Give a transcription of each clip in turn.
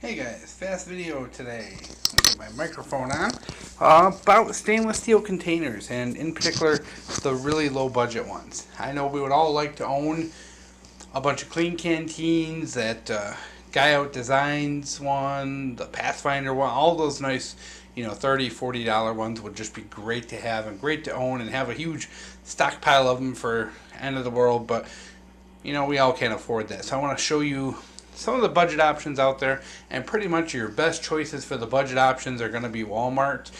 Hey guys, fast video today. I'll get my microphone on. About stainless steel containers, and in particular, the really low budget ones. I know we would all like to own a bunch of clean canteens, that Guy Out Designs one, the Pathfinder one, all those nice, $30, $40 ones would just be great to have and great to own and have a huge stockpile of them for end of the world, but we all can't afford that. So I want to show you some of the budget options out there, and pretty much your best choices for the budget options are going to be Walmart,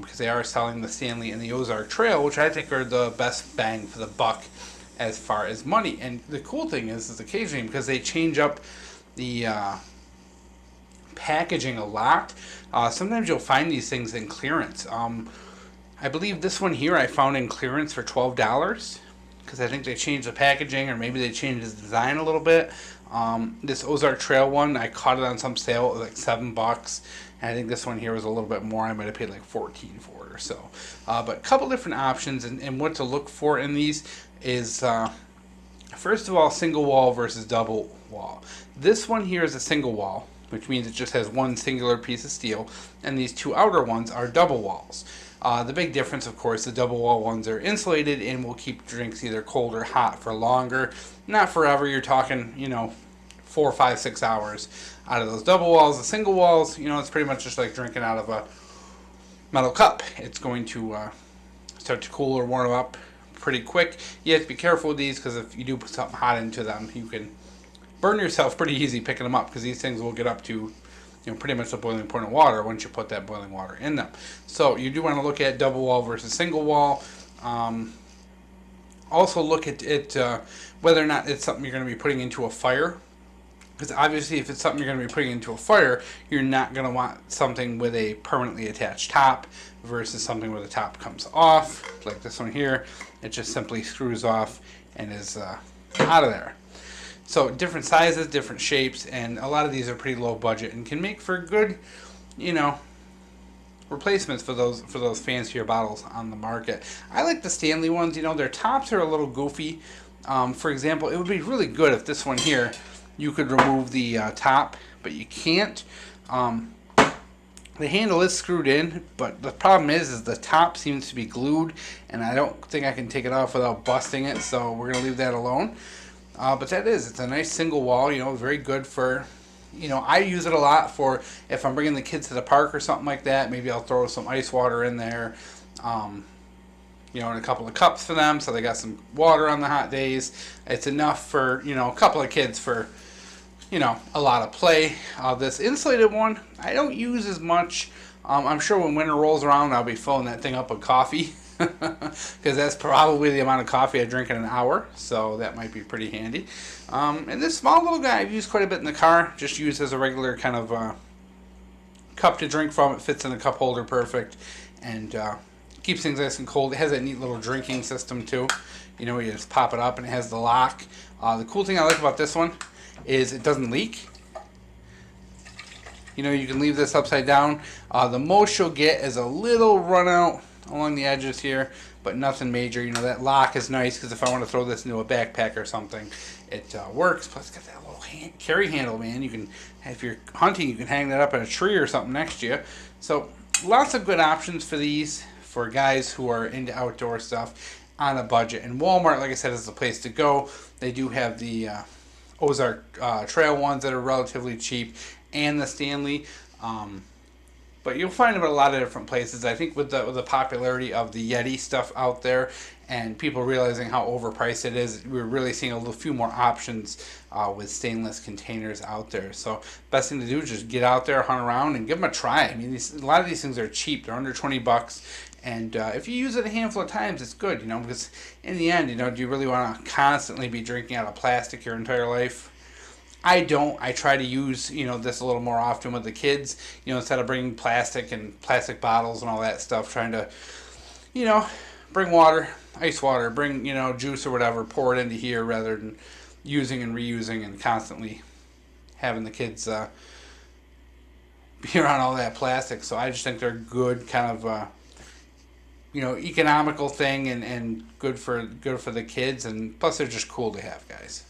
because they are selling the Stanley and the Ozark Trail, which I think are the best bang for the buck as far as money. And the cool thing is occasionally, because they change up the packaging a lot, sometimes you'll find these things in clearance. I believe this one here I found in clearance for $12, because I think they changed the packaging, or maybe they changed the design a little bit. This Ozark Trail one, I caught it on some sale. It was like $7, and I think this one here was a little bit more. I might have paid like $14 for it or so. But a couple different options, and what to look for in these is, first of all, single wall versus double wall. This one here is a single wall, which means it just has one singular piece of steel, and these two outer ones are double walls. The big difference, of course, the double wall ones are insulated and will keep drinks either cold or hot for longer. Not forever. You're talking, 4, 5, 6 hours out of those double walls. The single walls, it's pretty much just like drinking out of a metal cup. It's going to start to cool or warm up pretty quick. You have to be careful with these, because if you do put something hot into them, you can burn yourself pretty easy picking them up, because these things will get up to pretty much the boiling point of water once you put that boiling water in them. So you do want to look at double wall versus single wall. Also look at it, whether or not it's something you're going to be putting into a fire. Because obviously if it's something you're going to be putting into a fire, you're not going to want something with a permanently attached top versus something where the top comes off, like this one here. It just simply screws off and is out of there. So different sizes, different shapes, and a lot of these are pretty low budget and can make for good, replacements for those fancier bottles on the market. I like the Stanley ones. Their tops are a little goofy. For example, it would be really good if this one here, you could remove the top, but you can't. The handle is screwed in, but the problem is the top seems to be glued, and I don't think I can take it off without busting it, so we're going to leave that alone. But it's a nice single wall, very good for, I use it a lot for if I'm bringing the kids to the park or something like that. Maybe I'll throw some ice water in there, and a couple of cups for them, so they got some water on the hot days. It's enough for, a couple of kids for, a lot of play. This insulated one, I don't use as much. I'm sure when winter rolls around, I'll be filling that thing up with coffee. Because that's probably the amount of coffee I drink in an hour, so that might be pretty handy. And this small little guy I've used quite a bit in the car, just used as a regular kind of cup to drink from. It fits in the cup holder perfect, and keeps things nice and cold. It has that neat little drinking system too. You just pop it up and it has the lock. The cool thing I like about this one is it doesn't leak. You can leave this upside down. The most you'll get is a little run out along the edges here, but nothing major. That lock is nice, because if I want to throw this into a backpack or something, it works. Plus it's got that little carry handle, man. You can, if you're hunting, you can hang that up in a tree or something next to you. So lots of good options for these, for guys who are into outdoor stuff on a budget. And Walmart, like I said, is the place to go. They do have the Ozark Trail ones that are relatively cheap, and the Stanley. But you'll find them at a lot of different places. I think with the popularity of the Yeti stuff out there, and people realizing how overpriced it is, we're really seeing a few more options with stainless containers out there. So best thing to do is just get out there, hunt around, and give them a try. I mean, a lot of these things are cheap. They're under $20. And if you use it a handful of times, it's good, because in the end, do you really want to constantly be drinking out of plastic your entire life? I don't. I try to use, this a little more often with the kids, instead of bringing plastic and plastic bottles and all that stuff, trying to, bring water, ice water, bring, juice or whatever, pour it into here rather than using and reusing and constantly having the kids be around all that plastic. So I just think they're good kind of, economical thing, and good for the kids, and plus they're just cool to have, guys.